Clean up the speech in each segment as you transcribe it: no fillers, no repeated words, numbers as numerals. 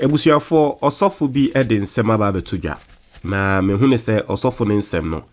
ebusuafo osofo bi ede nsem aba betudwa na me hu ne se osofo ne nsem no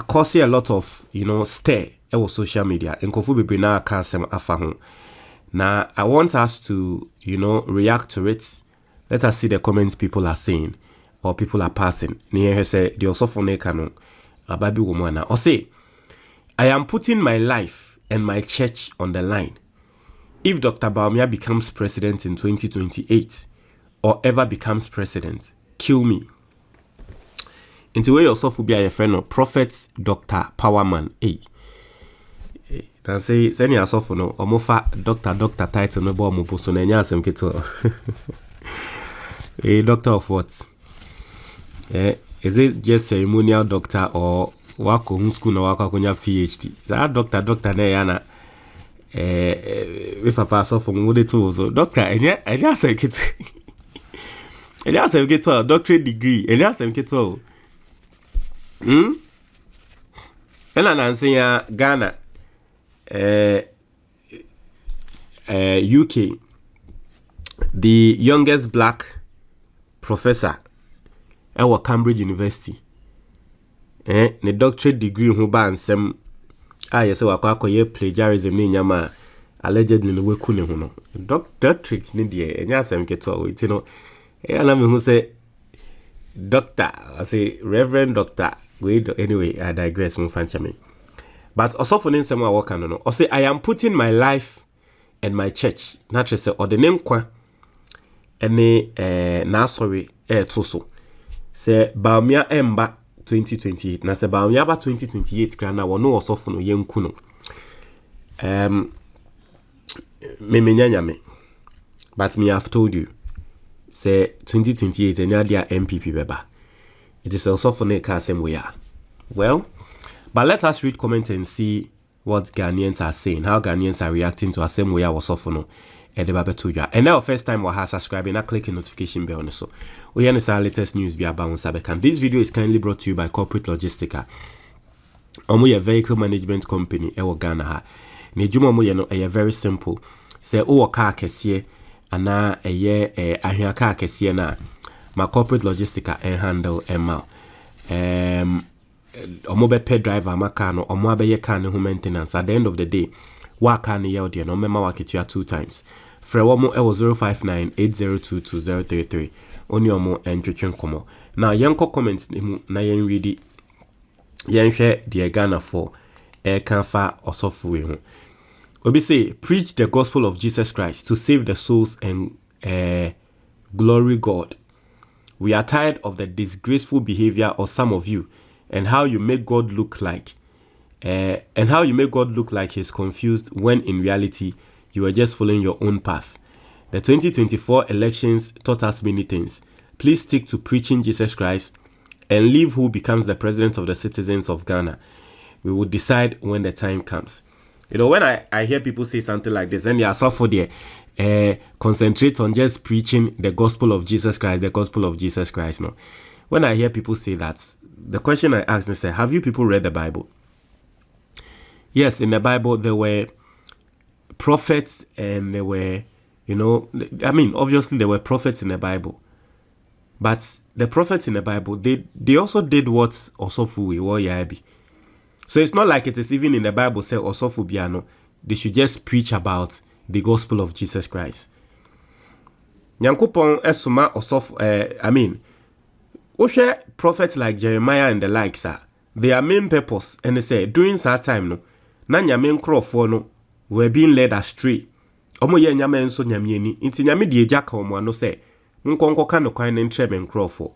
cause a lot of stir was social media nkofo bebre na aka asem afa ho na I want us to react to it. Let us see the comments people are saying or people are passing. Near say the osofo ne kanu ababi womana or say I am putting my life and my church on the line. If Dr. Bawumia becomes president in 2028 or ever becomes president, kill me. Into where yourself will be a friend of Prophet Dr. Powerman. Then say send yourself no or mofa Dr. title no bo mo poso na nya asem keto. A doctor of what? Is it just ceremonial doctor or wako school na wako kunya PhD? That doctor na yana we papa so for mo de to so doctor enya asem keto. Enya asem keto doctorate degree enya asem keto. Ena nansi ya Ghana UK the youngest black professor at Cambridge University ne doctorate degree hu ba nsem yese wakwa plagiarism ni nyama allegedly no weku ne hu no doctorate ni de enya asem keto we ti no na me hu say doctor I say reverend doctor. Anyway, I digress. But also for name someone work on no. I say I am putting my life and my church. Not just say or the name kwa. Any na sorry so. Say Bawumia emba 2028. Na say Bawumia ba 2028 kra na wono also for no yenku no. Me nyanya me. But me have told you. Say 2028 enya dia NPP beba. It is also for the same way. Well, but let us read comments and see what Ghanaians are saying, how Ghanaians are reacting to the same way I was off no. And now first time we have subscribing and click the notification bell on so. We are our latest news be about Sabekan. This video is kindly brought to you by Corporate Logistica. Omo a vehicle management company e Ghana ha. Ne juma mo ye no e very simple. Say o car kese ana eye ahia car kese na my Corporate Logistica and handle ML. Omo be pay driver maka no omo abeye car ne ho maintenance. At the end of the day, wa car ne ye odi no mema wa ketua 2 times. Frɛ wo mo 05980222033. Oni omo entwetwen komo. Now yenko comments ne mu na yen ready. Yen hwɛ the Ghana for kanfa osofo we ho. Obi say preach the gospel of Jesus Christ to save the souls and glory God. We are tired of the disgraceful behavior of some of you and how you make God look like he's confused when in reality you are just following your own path. The 2024 elections taught us many things. Please stick to preaching Jesus Christ and leave who becomes the president of the citizens of Ghana. We will decide when the time comes. When I hear people say something like this, and they are so for there. Concentrate on just preaching the gospel of Jesus Christ, no. When I hear people say that, the question I ask is, have you people read the Bible? Yes, in the Bible there were prophets and there were, obviously there were prophets in the Bible. But the prophets in the Bible, they also did what Osofu or Yabi. So it's not like it is even in the Bible say Osofu Biano. They should just preach about the gospel of Jesus Christ. Nyankopon esuma osof Oshe prophets like Jeremiah and the likes their main purpose and they say during that time no na nyame nkrofo no were being led astray. Omo ye nyame nso nyame ni nti nyame de eja ka omo ano say nkonko ka no kwan ntre me nkrofo.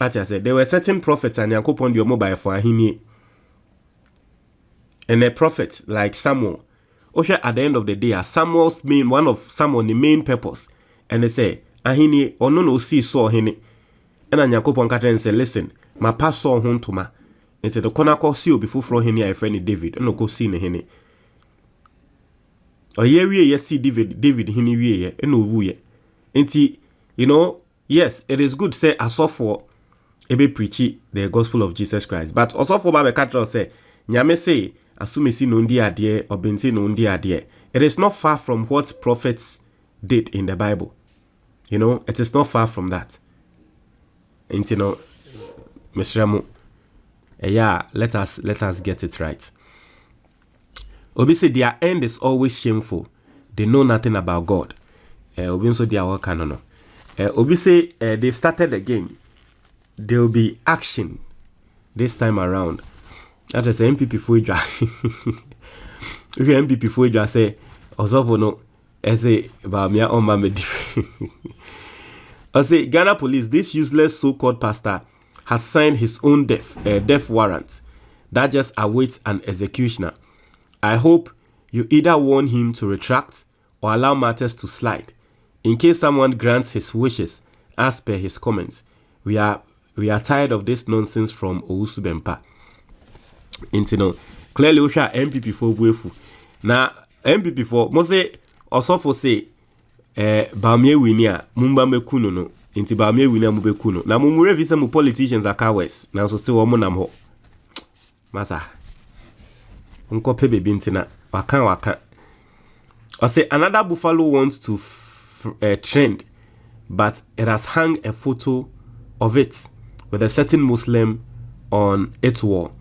Acha say there were certain prophets and Nyankopon de omo by for ahini. And a prophet like Samuel at the end of the day, Samuel's one of Samuel's main purpose. And they say, Ahini, or no see saw hini. And Nyankopon kata and say, listen, my past saw home to ma. And said, the corner call see before from hini, I friend David. And no go see hini. Or ye see David hini ye, and no woo ye. And yes, it is good say, I saw for ebe preachy the gospel of Jesus Christ. But also for Bible Catholic say, Nyame say, asumesi no ndi ade or benti no ndi ade. It is not far from what prophets did in the Bible. You know, it is not far from that. And you know, Mr. Ramo, yeah, let us get it right. Obi say their end is always shameful. They know nothing about God. Obi so their work no. Obi say they've started again. There will be action this time around. That is NPP for you. If you NPP for you say, Osofo no, say Bawumia on my I say Ghana police, this useless so-called pastor has signed his own death warrant that just awaits an executioner. I hope you either warn him to retract or allow matters to slide. In case someone grants his wishes as per his comments, we are tired of this nonsense from Owusu Bempa. Intino clearly Osha NPP for Buefu. Now NPP for Mose Osofo say Bawumia winia mumba mekuno no. Inti Bawumia winia mubekuno. Na mumure visa mu politicians are cowards. Now so still woman am ho. Masa. Unko pebe bintina. Waka. I say another buffalo wants to trend, but it has hung a photo of it with a certain Muslim on its wall.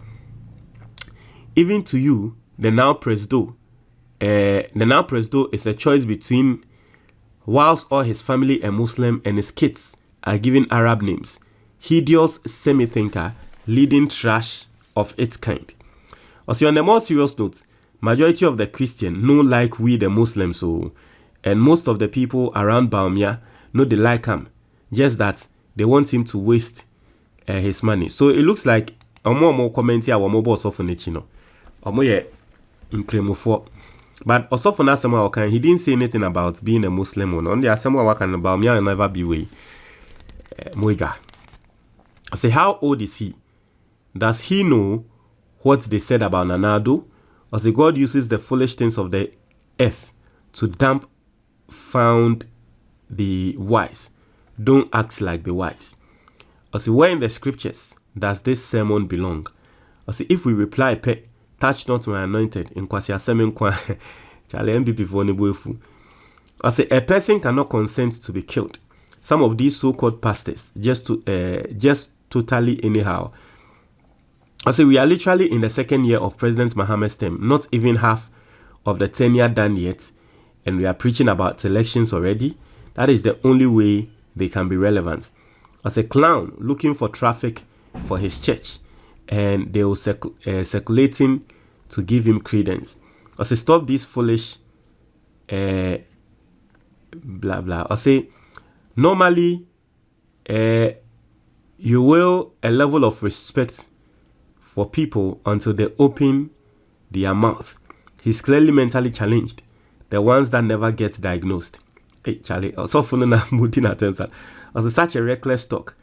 Even to you, the now Presdo is a choice between, whilst all his family are Muslim and his kids are given Arab names, hideous semi-thinker leading trash of its kind. Also, on a more serious note, majority of the Christian know like we the Muslims, so, and most of the people around Bawumia know they like him, just that they want him to waste his money. So it looks like more comment here, more boss of Nechino, or more in Kremofo. But also for Nasama, he didn't say anything about being a Muslim or on the Asama Wakan Bawumia will never be way. Moiga. I say, how old is he? Does he know what they said about Nanado? Or say God uses the foolish things of the earth to damp found the wise. Don't act like the wise. Or say, where in the scriptures does this sermon belong? Or say, if we reply, touch not my anointed in Kwasia Semen Kwa Charlie NPP for Nebuefu. Or say, a person cannot consent to be killed. Some of these so-called pastors just totally anyhow. I say we are literally in the second year of President Mohammed's term, not even half of the tenure done yet, and we are preaching about elections already. That is the only way they can be relevant. As a clown looking for traffic for his church, and they will circulating to give him credence. I say stop this foolish blah blah. I say normally you will a level of respect for people until they open their mouth. He's clearly mentally challenged. The ones that never get diagnosed. Hey, Charlie, also for as such a reckless talk.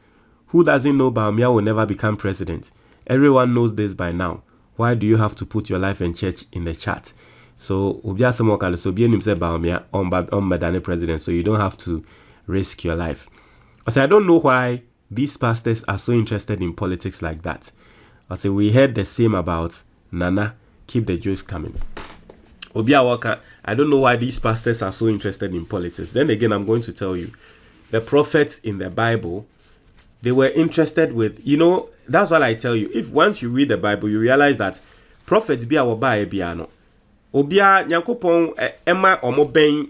Who doesn't know Bawumia will never become president? Everyone knows this by now. Why do you have to put your life and church in the chat? So, Ubia Samoka, so be himself Bawumia on Madani president, so you don't have to risk your life. I say, I don't know why these pastors are so interested in politics like that. I say, we heard the same about Nana, keep the Jews coming. Obia Waka, I don't know why these pastors are so interested in politics. Then again, I'm going to tell you, the prophets in the Bible, they were interested with, you know, that's what I tell you. If once you read the Bible, you realize that prophets be our ba ebiano. Obia Nyankopon Emma Omoben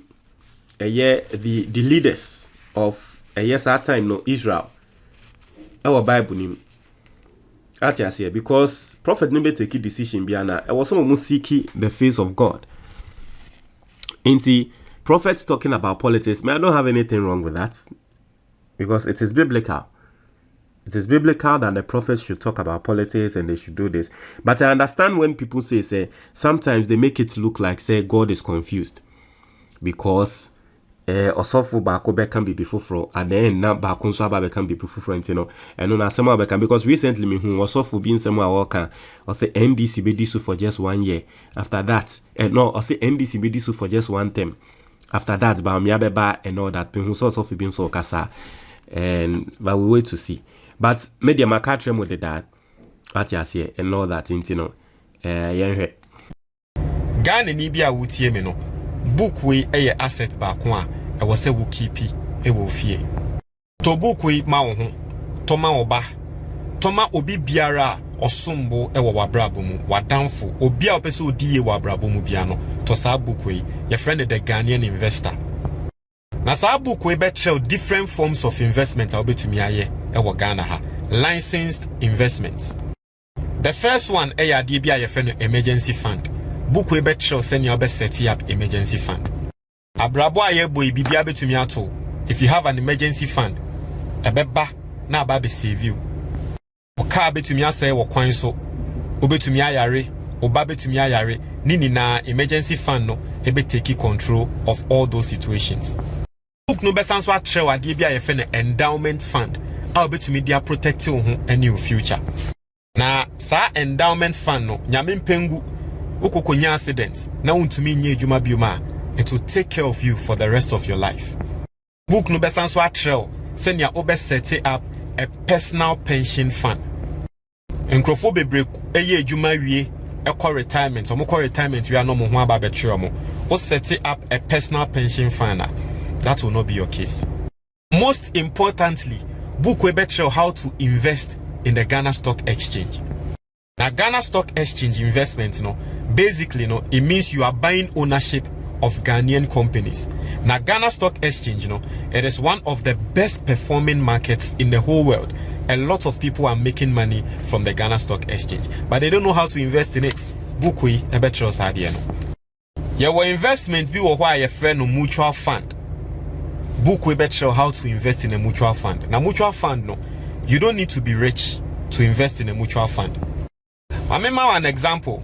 the leaders of a yes at time no Israel. Our Bible name. Because prophet never take a decision biana. I was someone seeking the face of God. Inti prophets talking about politics. I don't have anything wrong with that. Because it is biblical. It is biblical that the prophets should talk about politics and they should do this. But I understand when people say sometimes they make it look like say God is confused. Because Osofo Bako can be before at the end now Bako Swaba can be before you know and on some can because recently me who Osofo being somewhere worker or say NDC be disu for just 1 year after that no or say NDC be disu for just 1 term after that Bawumia beba and all that who so Osofo being so kasa and but we wait to see but media makatre mo de that what you say and all that you know Ghana ni bia wutie me no book we asset baako a I was say will keep ewo fie to book we ma wo ho to ma oba to ma obi biara osombo ewo wabrabo mu wadamfo obi a opese odiye wabrabo mu bia no to sa book we your friend the Ghanaian investor na sa book we betrel different forms of investment a obetumi aye ewo Ghana ha licensed investments. The first one eya de bia your friend emergency fund book we betrel send you be set up emergency fund abrabo aye boy bibia betumi ato if you have an emergency fund ebeba na aba be save you oka betumi asay wo kwan so obetumi ayare oba betumi ayare nini na emergency fund no ebe take control of all those situations. Book no besan so atre wade bia ye fe na endowment fund a obetumi dia protect wo ho any your future na sa endowment fund no nyame mpengu ukokonya accident na untumi nye adwuma bioma it will take care of you for the rest of your life. Book no besan so atre send ya obe set up a personal pension fund. Nkrofo bebre eye adwuma wie ekọ retirement omukọ retirement we are no mo ho aba betwe omo o set up a personal pension fund. That will not be your case. Most importantly, book we betray how to invest in the Ghana Stock Exchange. Now Ghana Stock Exchange investment basically it means you are buying ownership of Ghanaian companies. Now Ghana Stock Exchange it is one of the best performing markets in the whole world. A lot of people are making money from the Ghana Stock Exchange, but they don't know how to invest in it. Book we betray sadie no. Your investment be why your friend mutual fund. Book we betray how to invest in a mutual fund. Now mutual fund you don't need to be rich to invest in a mutual fund. I remember an example.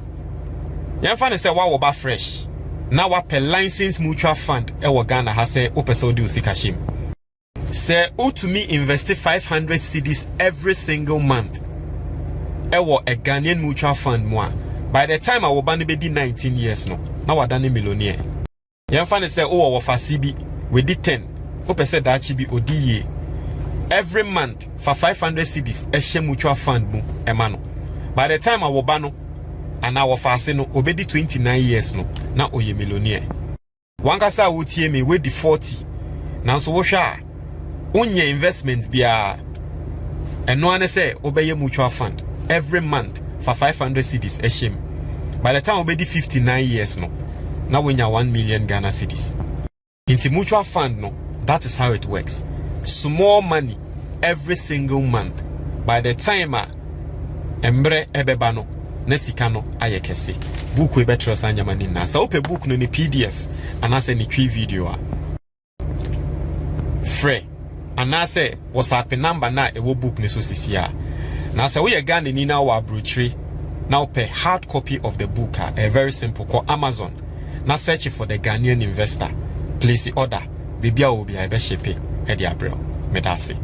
You find say wa oba fresh. Now what per license mutual fund e Ghana has say opese odi usikashim. Say to me invest 500 cedis every single month. E a Ghanaian mutual fund moi. By the time I will be 19 years now I done a millionaire. You find say wa fa CB we did 10. Opese that chibi odi every month for 500 cedis e mutual fund mu emano. By the time I will bano and our fast no obedi 29 years no na oye millionaire. Wankasa wutie me we di 40. Now so sha unye investment bia eno ane say obeye mutual fund every month for 500 cedis eshem. By the time obedi 59 years no na wenya 1 million Ghana cedis. Into mutual fund no, that is how it works. Small money every single month. By the time embre ebebano nesikano ayekese. Book we better sanya mani na. Sa ope book no ni PDF anase ni tree video a. Free. Anase WhatsApp number na ewo book ni so sisia. Na sa we Ghana ni na wa brochure. Now pay hard copy of the book a very simple call Amazon. Now search for the Ghanaian investor. Place the order. Bibia will be a best shape. Eddie Abreu. Medasi.